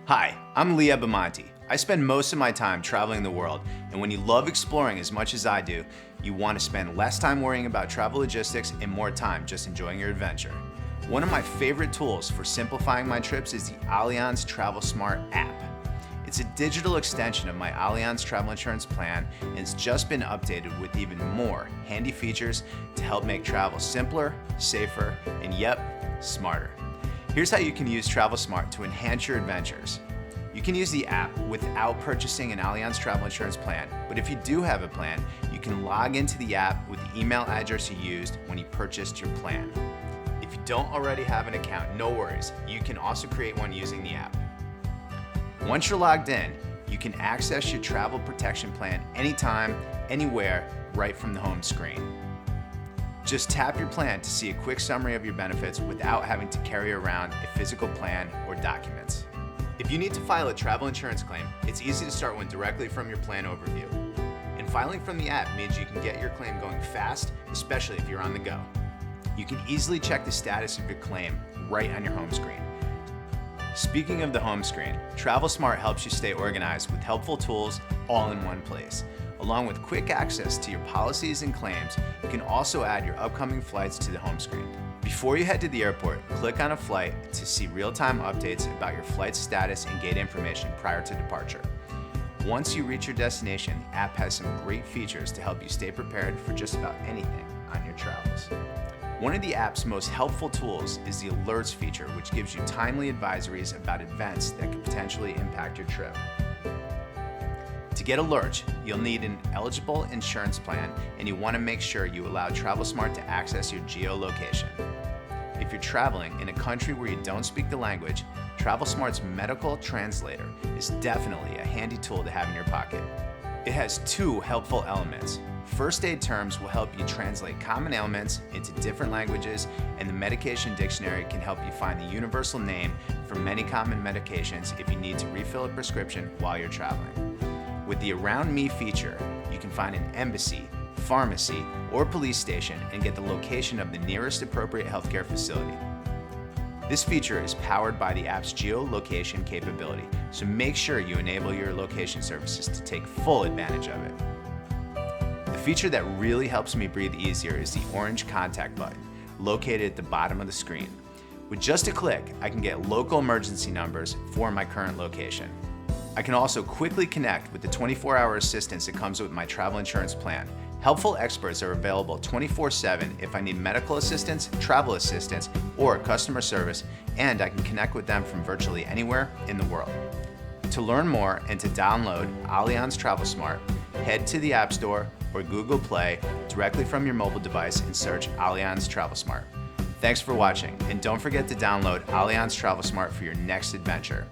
Hi, I'm Abbamonte. I spend most of my time traveling the world, and when you love exploring as much as I do, you want to spend less time worrying about travel logistics and more time just enjoying your adventure. One of my favorite tools for simplifying my trips is the Allianz TravelSmart app. It's a digital extension of my Allianz travel insurance plan, and it's just been updated with even more handy features to help make travel simpler, safer, and smarter. Here's how you can use TravelSmart to enhance your adventures. You can use the app without purchasing an Allianz travel insurance plan, but if you do have a plan, you can log into the app with the email address you used when you purchased your plan. If you don't already have an account, no worries. You can also create one using the app. Once you're logged in, you can access your travel protection plan anytime, anywhere, right from the home screen. Just tap your plan to see a quick summary of your benefits without having to carry around a physical plan or documents. If you need to file a travel insurance claim, it's easy to start one directly from your plan overview. And filing from the app means you can get your claim going fast, especially if you're on the go. You can easily check the status of your claim right on your home screen. Speaking of the home screen, TravelSmart helps you stay organized with helpful tools all in one place. Along with quick access to your policies and claims, you can also add your upcoming flights to the home screen. Before you head to the airport, click on a flight to see real-time updates about your flight status and gate information prior to departure. Once you reach your destination, the app has some great features to help you stay prepared for just about anything on your travels. One of the app's most helpful tools is the alerts feature, which gives you timely advisories about events that could potentially impact your trip. To get alerts, you'll need an eligible insurance plan, and you want to make sure you allow TravelSmart to access your geolocation. If you're traveling in a country where you don't speak the language, TravelSmart's medical translator is definitely a handy tool to have in your pocket. It has two helpful elements. First aid terms will help you translate common ailments into different languages, and the medication dictionary can help you find the universal name for many common medications if you need to refill a prescription while you're traveling. With the Around Me feature, you can find an embassy, pharmacy, or police station and get the location of the nearest appropriate healthcare facility. This feature is powered by the app's geolocation capability, so make sure you enable your location services to take full advantage of it. The feature that really helps me breathe easier is the orange contact button, located at the bottom of the screen. With just a click, I can get local emergency numbers for my current location. I can also quickly connect with the 24-hour assistance that comes with my travel insurance plan. Helpful experts are available 24/7 if I need medical assistance, travel assistance, or customer service, and I can connect with them from virtually anywhere in the world. To learn more and to download Allianz TravelSmart, head to the App Store or Google Play directly from your mobile device and search Allianz TravelSmart. Thanks for watching, and don't forget to download Allianz TravelSmart for your next adventure.